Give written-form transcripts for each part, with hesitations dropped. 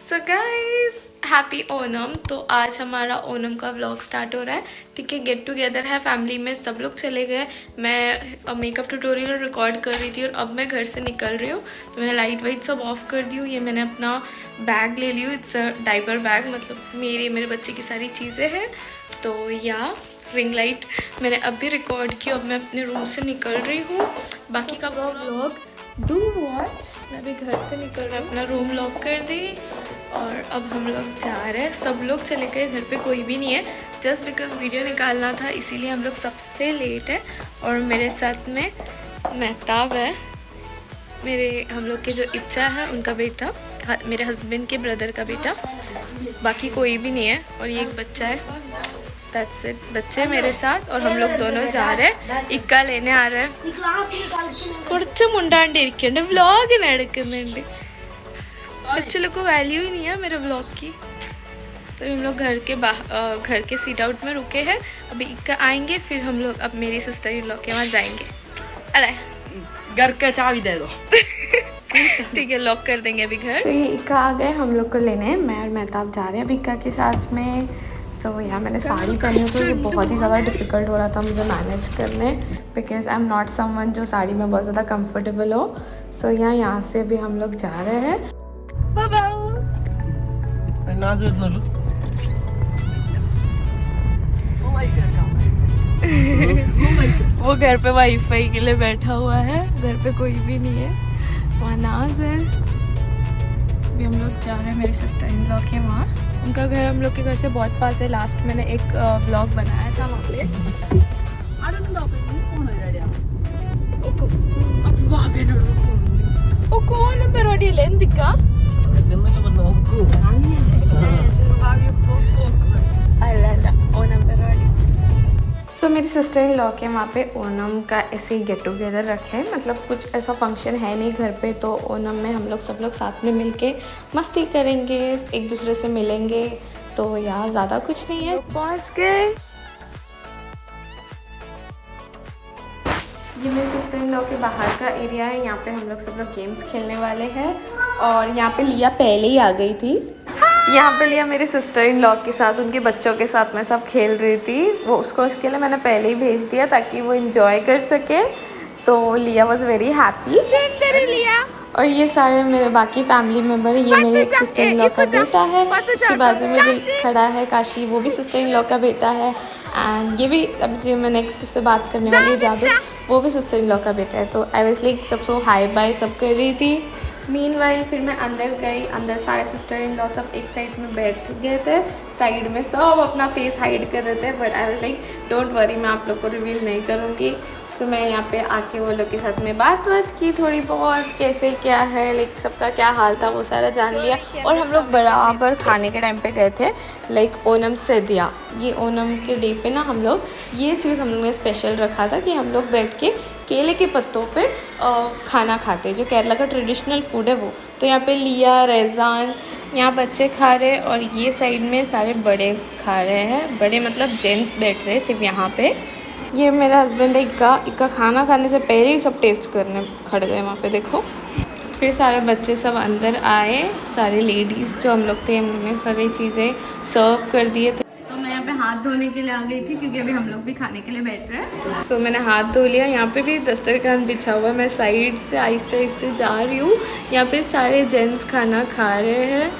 So guys happy Onam. तो आज हमारा ओनम का व्लॉग स्टार्ट हो रहा है। ठीक है, गेट टुगेदर है फैमिली में, सब लोग चले गए। मैं मेकअप ट्यूटोरियल रिकॉर्ड कर रही थी और अब मैं घर से निकल रही हूँ। तो मैंने लाइट वाइट सब ऑफ कर दी हूँ। ये मैंने अपना बैग ले ली हूँ, इट्स अ डाइपर बैग, मतलब मेरे बच्चे की सारी चीज़ें हैं। तो या रिंग लाइट मैंने अभी रिकॉर्ड की, अब मैं अपने रूम से निकल रही हूँ। बाकी का व्लॉग डू वॉच। मैं अभी घर से निकल रही हूँ, अपना रूम लॉक कर दी और अब हम लोग जा रहे हैं। सब लोग चले गए, घर पे कोई भी नहीं है। जस्ट बिकॉज वीडियो निकालना था इसीलिए हम लोग सबसे लेट है। और मेरे साथ में महताब है, हम लोग के जो इच्छा है उनका बेटा, मेरे हस्बैंड के ब्रदर का बेटा। बाकी कोई भी नहीं है और ये एक बच्चा है। That's it. बच्चे मेरे साथ और हम लोग दोनों जा रहे हैं। इक्का लेने आ रहे हैं। കുറച്ച് മുണ്ടാണ്ടിരിക്കണ്ട, വ്ലോഗ് നടക്കുന്നുണ്ട്। बच्चे लोग को वैल्यू ही नहीं है मेरे व्लॉग की। तो हम लोग घर के सीट आउट में रुके हैं। अभी इक्का आएंगे, फिर हम लोग अब मेरी सिस्टर इन लॉ के वहाँ जाएंगे। अरे घर का चाबी दे दो। ठीक है, लॉक कर देंगे अभी घर। तो ये इक्का आ गए, हम लोग को लेने। मैं और महताब जा रहे हैं अभी इक्का के साथ में। सो यहाँ मैंने साड़ी पहनी तो ये बहुत ही ज़्यादा डिफ़िकल्ट हो रहा था मुझे मैनेज करने, because I am not someone जो साड़ी में बहुत ज़्यादा कंफर्टेबल हो। सो यहाँ से भी हम लोग जा रहे हैं। वो घर पे वाईफाई के लिए बैठा हुआ है, घर पे कोई भी नहीं है। वहाँ नाज है। अभी हम लोग जा रहे हैं मेरी सिस्टर इन लॉ के वहाँ। उनका घर हम लोग के घर से बहुत पास है। लास्ट मैंने एक व्लॉग बनाया था वहाँ पे। वो कौन है पेरोडी लेन दिखा? सो मेरी सिस्टर इन लॉ के वहाँ पे ओनम का ऐसे ही गेट टुगेदर रखे हैं। मतलब कुछ ऐसा फंक्शन है नहीं घर पे, तो ओनम में हम लोग सब लोग साथ में मिलके मस्ती करेंगे, एक दूसरे से मिलेंगे। तो यहाँ ज़्यादा कुछ नहीं है। पहुँच गए। ये मेरी सिस्टर इन लॉ के बाहर का एरिया है। यहाँ पे हम लोग सब लोग गेम्स खेलने वाले हैं। और यहाँ पे लिया पहले ही आ गई थी। यहाँ पे लिया मेरे सिस्टर इन लॉ के साथ, उनके बच्चों के साथ में सब खेल रही थी। वो उसको इसके लिए मैंने पहले ही भेज दिया ताकि वो इंजॉय कर सके। तो लिया वॉज वेरी हैप्पी। और ये सारे मेरे बाकी फैमिली मेम्बर है। ये मेरे एक सिस्टर इन लॉ का बेटा है। उसके बाजू में जो खड़ा है काशी, वो भी सिस्टर इन लॉ का बेटा है। एंड ये भी अब जो मैं नेक्स्ट से बात करने वाली है जाबिर, वो भी सिस्टर इन लॉ का बेटा है। तो आई वाज लाइक सबको हाई बाय सब कर रही थी। मीनवाइल फिर मैं अंदर गई। अंदर सारे सिस्टर इन लॉ सब एक साइड में बैठ गए थे, साइड में सब अपना फेस हाइड कर रहे थे। But I was like don't worry, मैं आप लोग को रिवील नहीं करूँगी। सो मैं यहाँ पे आके वो लोग के साथ में बात की थोड़ी बहुत, कैसे क्या है, लाइक सबका क्या हाल था वो सारा जान लिया। और हम लोग बराबर खाने के टाइम पे गए थे, लाइक ओनम सदिया। ये ओनम के डे पे ना हम लोग ये चीज़ हम लोग ने स्पेशल रखा था कि हम लोग बैठ के केले के पत्तों पे खाना खाते, जो केरला का ट्रेडिशनल फूड है वो। तो यहाँ पे लिया, रेजान, यहाँ बच्चे खा रहे और ये साइड में सारे बड़े खा रहे हैं। बड़े मतलब जेंट्स बैठ रहे सिर्फ यहाँ पे। ये मेरा हस्बैंड है इक्का खाना खाने से पहले ही सब टेस्ट करने खड़ गए वहाँ पे, देखो। फिर सारे बच्चे सब अंदर आए, सारे लेडीज़ जो हम लोग थे, हम लोग ने सारी चीज़ें सर्व कर दिए थे। तो मैं यहाँ पे हाथ धोने के लिए आ गई थी क्योंकि अभी हम लोग भी खाने के लिए बैठ रहे हैं। सो मैंने हाथ धो लिया। यहाँ पे भी दस्तरखान बिछा हुआ है। मैं साइड से आहिस्ते आहिस्ते जा रही हूँ। यहाँ पे सारे जेंट्स खाना खा रहे हैं।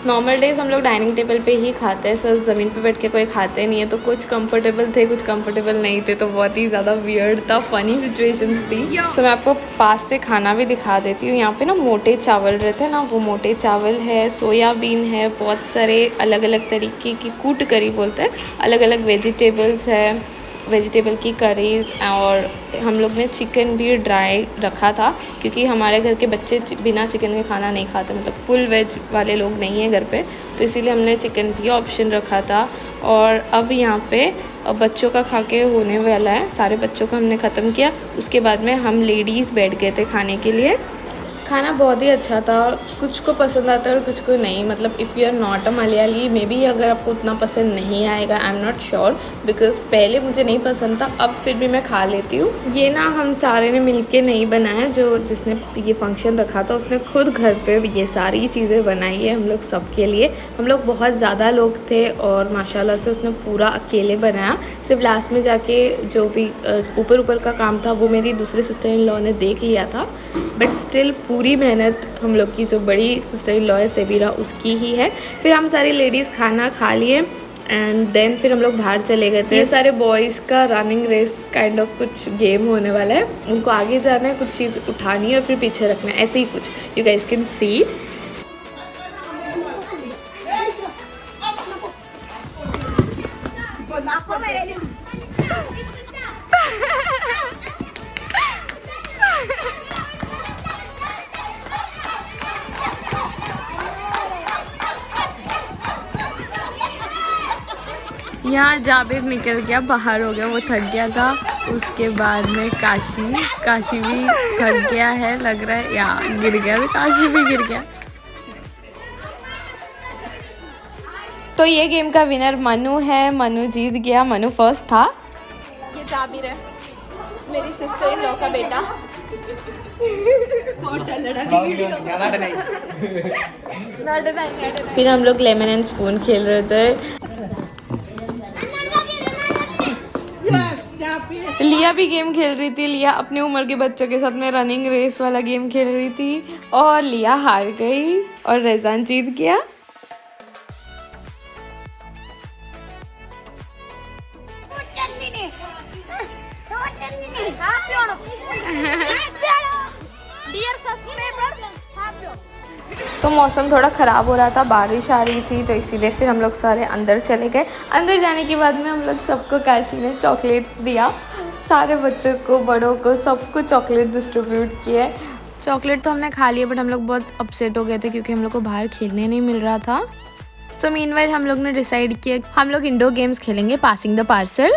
नॉर्मल डेज हम लोग डाइनिंग टेबल पे ही खाते हैं, सर ज़मीन पे बैठ के कोई खाते नहीं है। तो कुछ कंफर्टेबल थे, कुछ कंफर्टेबल नहीं थे। तो बहुत ही ज़्यादा वियर्ड था, फ़नी सिचुएशंस थी। सो मैं आपको पास से खाना भी दिखा देती हूँ। यहाँ पे ना मोटे चावल रहते हैं ना, वो मोटे चावल है, सोयाबीन है, बहुत सारे अलग अलग तरीके की कूट करी बोलते हैं, अलग अलग वेजिटेबल्स है, वेजिटेबल की करीज़। और हम लोग ने चिकन भी ड्राई रखा था क्योंकि हमारे घर के बच्चे बिना चिकन के खाना नहीं खाते, मतलब फुल वेज वाले लोग नहीं हैं घर पे, तो इसीलिए हमने चिकन भी ऑप्शन रखा था। और अब यहाँ पे बच्चों का खा के होने वाला है, सारे बच्चों का हमने ख़त्म किया। उसके बाद में हम लेडीज़ बैठ गए थे खाने के लिए। खाना बहुत ही अच्छा था। कुछ को पसंद आता है और कुछ को नहीं। मतलब if you are not a Malayali, maybe अगर आपको उतना पसंद नहीं आएगा, I am not sure, because पहले मुझे नहीं पसंद था, अब फिर भी मैं खा लेती हूँ। ये ना हम सारे ने मिलके नहीं बनाया, जो जिसने ये फंक्शन रखा था उसने खुद घर पे ये सारी चीज़ें बनाई है हम लोग सबके लिए। हम लोग बहुत ज़्यादा लोग थे और माशाल्लाह से उसने पूरा अकेले बनाया। सिर्फ लास्ट में जाके जो भी ऊपर का काम था वो मेरी दूसरी सिस्टर इन लॉ ने देख लिया था, बट स्टिल पूरी मेहनत हम लोग की जो बड़ी सिस्टर इन लॉ है सेबीरा, उसकी ही है। फिर हम सारी लेडीज़ खाना खा लिए एंड देन फिर हम लोग बाहर चले गए थे। ये सारे बॉयज़ का रनिंग रेस काइंड ऑफ कुछ गेम होने वाला है। उनको आगे जाना है, कुछ चीज़ उठानी है और फिर पीछे रखना है, ऐसे ही कुछ। You guys can see. यहाँ जाबिर निकल गया, बाहर हो गया, वो थक गया था। उसके बाद में काशी भी थक गया है लग रहा है, या गिर गया, तो काशी भी गिर गया। तो ये गेम का विनर मनु है, मनु जीत गया, मनु फर्स्ट था। ये जाबिर है, मेरी सिस्टर इन लॉ का बेटा। फिर हम लोग लेमन एंड स्पून खेल रहे थे। लिया भी गेम खेल रही थी। लिया अपनी उम्र के बच्चों के साथ में रनिंग रेस वाला गेम खेल रही थी और लिया हार गई और रेजान जीत गया। तो मौसम थोड़ा ख़राब हो रहा था, बारिश आ रही थी, तो इसीलिए फिर हम लोग सारे अंदर चले गए। अंदर जाने के बाद में हम लोग सबको काशी ने चॉकलेट्स दिया, सारे बच्चों को, बड़ों को, सबको चॉकलेट डिस्ट्रीब्यूट किए। चॉकलेट तो हमने खा लिए, बट हम लोग बहुत अपसेट हो गए थे क्योंकि हम लोग को बाहर खेलने नहीं मिल रहा था। सो मीनवाइल हम लोग ने डिसाइड किया हम लोग इंडोर गेम्स खेलेंगे, पासिंग द पार्सल।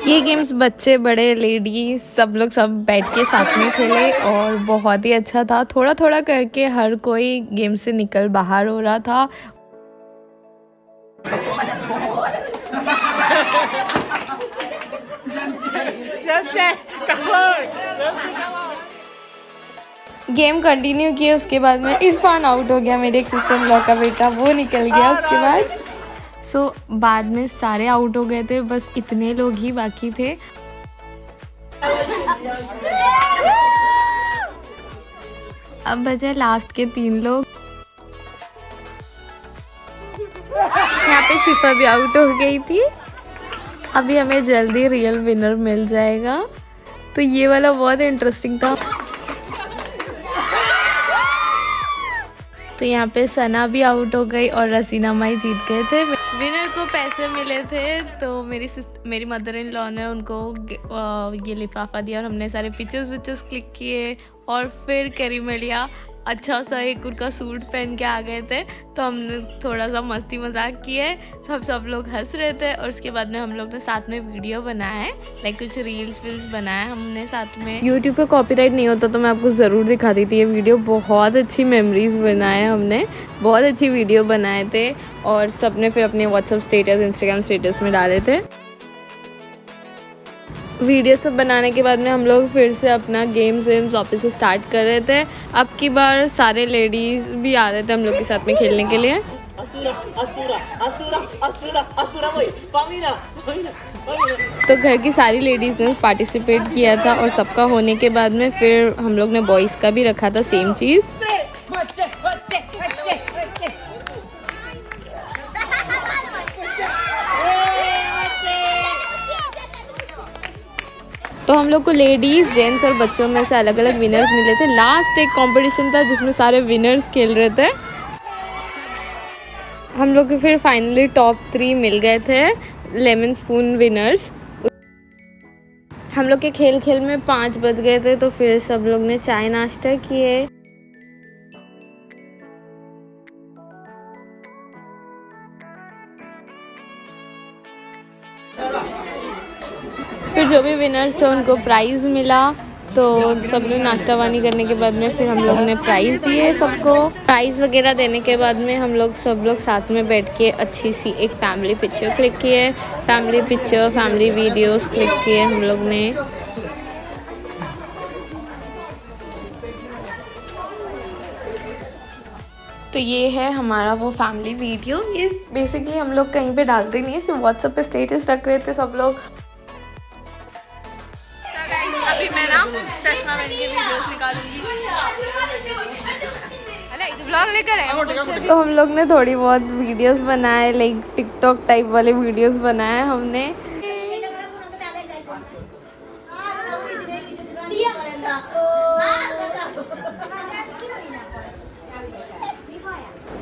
ये गेम्स बच्चे, बड़े, लेडीज, सब लोग सब बैठ के साथ में खेले और बहुत ही अच्छा था। थोड़ा थोड़ा करके हर कोई गेम से निकल बाहर हो रहा था। गेम कंटिन्यू किए, उसके बाद में इरफान आउट हो गया, मेरे एक सिस्टर इन लॉ का बेटा, वो निकल गया उसके बाद। बाद में सारे आउट हो गए थे, बस इतने लोग ही बाकी थे। अब बचे लास्ट के 3 लोग। यहाँ पे शिफा भी आउट हो गई थी। अभी हमें जल्दी रियल विनर मिल जाएगा। तो ये वाला बहुत इंटरेस्टिंग था। तो यहाँ पे सना भी आउट हो गई और रसीना माई जीत गए थे। विनर को पैसे मिले थे, तो मेरी मदर इन लॉ ने उनको ये लिफाफा दिया और हमने सारे पिक्चर्स क्लिक किए और फिर करीमलिया अच्छा सा एक उनका सूट पहन के आ गए थे, तो हमने थोड़ा सा मस्ती मजाक किए, सब लोग हंस रहे थे। और उसके बाद में हम लोग ने साथ में वीडियो बनाया है, लाइक कुछ रील्स बनाया हमने साथ में। यूट्यूब पे कॉपीराइट नहीं होता तो मैं आपको ज़रूर दिखाती थी ये वीडियो। बहुत अच्छी मेमोरीज बनाए हमने, बहुत अच्छी वीडियो बनाए थे और सब ने फिर अपने व्हाट्सएप स्टेटस, इंस्टाग्राम स्टेटस में डाले थे। वीडियो सब बनाने के बाद में हम लोग फिर से अपना गेम्स वापस से स्टार्ट कर रहे थे। अब की बार सारे लेडीज़ भी आ रहे थे हम लोग के साथ में खेलने के लिए। तो घर की सारी लेडीज़ ने पार्टिसिपेट किया था और सबका होने के बाद में फिर हम लोग ने बॉयज़ का भी रखा था सेम चीज़। तो हम लोग को लेडीज़, जेंट्स और बच्चों में से अलग अलग विनर्स मिले थे। लास्ट एक कंपटीशन था जिसमें सारे विनर्स खेल रहे थे। हम लोग को फिर फाइनली टॉप 3 मिल गए थे, लेमन स्पून विनर्स। हम लोग के खेल में 5 बज गए थे, तो फिर सब लोग ने चाय नाश्ता किए। फिर जो भी विनर्स थे उनको प्राइज़ मिला तो सब लोग नाश्ता वानी करने के बाद में फिर हम लोग ने प्राइज़ दिए सबको। प्राइज़ वगैरह देने के बाद में हम लोग सब लोग साथ में बैठ के अच्छी सी एक फैमिली पिक्चर क्लिक किए। Family picture, family videos click किए हम लोग ने। तो ये है हमारा वो फैमिली वीडियो। ये बेसिकली हम लोग कहीं पे डालते नहीं है, सिर्फ व्हाट्सएप पे स्टेटस रख रहे थे सब लोग। अभी मैं ना चश्मा पहन के वीडियोस निकालूंगी। ब्लॉग लेकर आए। तो हम लोग ने थोड़ी बहुत वीडियोस बनाए, लाइक टिकटॉक टाइप वाले वीडियोस बनाए हमने।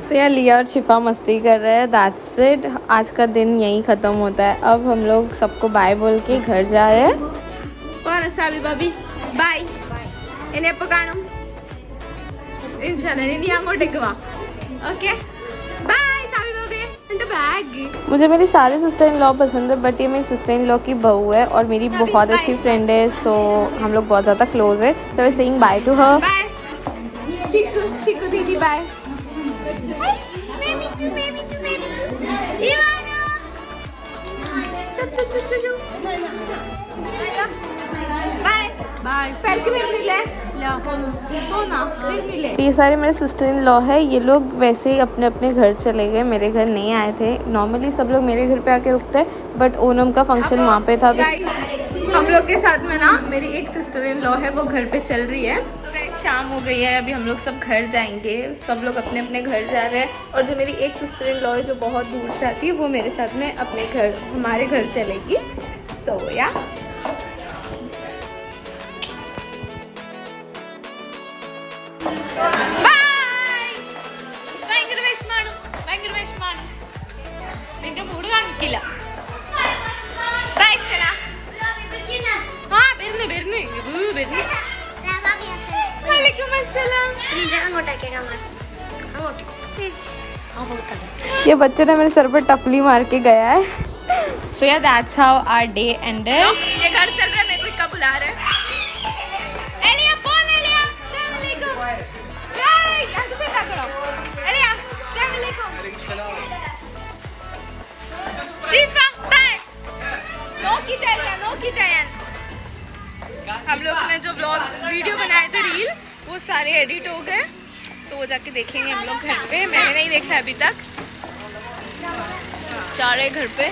तो यार लिया और शिफा मस्ती कर रहे हैं। दैट्स इट, आज का दिन यहीं ख़त्म होता है। अब हम लोग सबको बाय बोल के घर जा रहे हैं। और साबी भाभी बाय इन्हें पकाणु इंशाल्लाह नहीं അങ്ങോട്ടേക്ക് വാ ओके बाय साबी भाभी एंड बैग। मुझे मेरी सारी सिस्टर इन लॉ पसंद है, बट ये मेरी सिस्टर इन लॉ की बहू है और मेरी बहुत अच्छी फ्रेंड है, सो हम लोग बहुत ज़्यादा क्लोज है। So we saying bye to her. Bye Chiku Chiku दीदी बाय। ये सारे मेरे सिस्टर इन लॉ है। ये लोग वैसे ही अपने अपने घर चले गए, मेरे घर नहीं आए थे। नॉर्मली सब लोग मेरे घर पे आके रुकते हैं, बट ओनम का फंक्शन वहाँ पे था। तो हम लोग के साथ में ना मेरी एक सिस्टर इन लॉ है, वो घर पे चल रही है। तो शाम हो गई है, अभी हम लोग सब घर जाएंगे। सब लोग अपने अपने घर जा रहे हैं। और जो मेरी एक सिस्टर इन लॉ है जो बहुत दूर से आती है, वो मेरे साथ में अपने घर हमारे घर चलेगी। सो या നിന്റെ മൂഡ് കാണിക്കില്ല. ये बच्चे ने मेरे सर पर टपली मार के गया है। So yeah that's how our day ended. ये घर चल रहा है, मेरे को इक्का बुला रहे हैं। एलिया फोन एलिया अस्सलाम वालेकुम। यार यहां से क्या करो एलिया अस्सलाम वालेकुम। शिफा बाय नो की तैयार। हम लोग ने जो व्लॉग वीडियो बनाए थे रील, वो सारे एडिट हो गए, तो वो जाके देखेंगे हम लोग घर पे। मैंने नहीं देखा अभी तक। जा रहे घर पे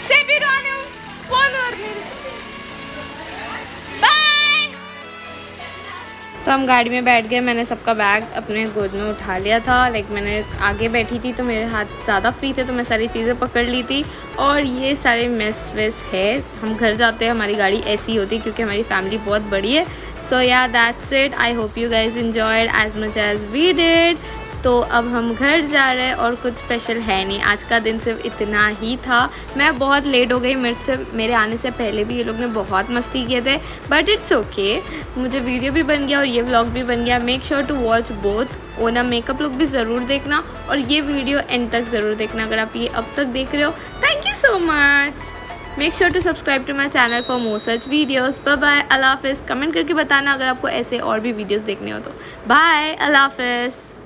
से भी फोन और बाय। तो हम गाड़ी में बैठ गए। मैंने सबका बैग अपने गोद में उठा लिया था। लाइक मैंने आगे बैठी थी तो मेरे हाथ ज़्यादा फ्री थे, तो मैं सारी चीज़ें पकड़ ली थी। और ये सारे मेस वेस है। हम घर जाते हैं, हमारी गाड़ी ऐसी होती क्योंकि हमारी फैमिली बहुत बड़ी है। So yeah that's it. I hope you guys enjoyed as much as we did. तो अब हम घर जा रहे हैं और कुछ स्पेशल है नहीं। आज का दिन सिर्फ इतना ही था। मैं बहुत लेट हो गई, मेरे आने से पहले भी ये लोग ने बहुत मस्ती किए थे, बट इट्स ओके। मुझे वीडियो भी बन गया और ये व्लॉग भी बन गया। Make sure to watch both. ओना मेकअप लुक भी ज़रूर देखना और ये वीडियो एंड तक ज़रूर देखना अगर आप ये अब तक देख रहे हो। Thank you so much. Make sure to subscribe to my channel for more such videos. Bye bye, Allah हाफिज़। कमेंट करके बताना अगर आपको ऐसे और भी वीडियोज़ देखने हो तो। बाय, अल्लाह हाफिज़।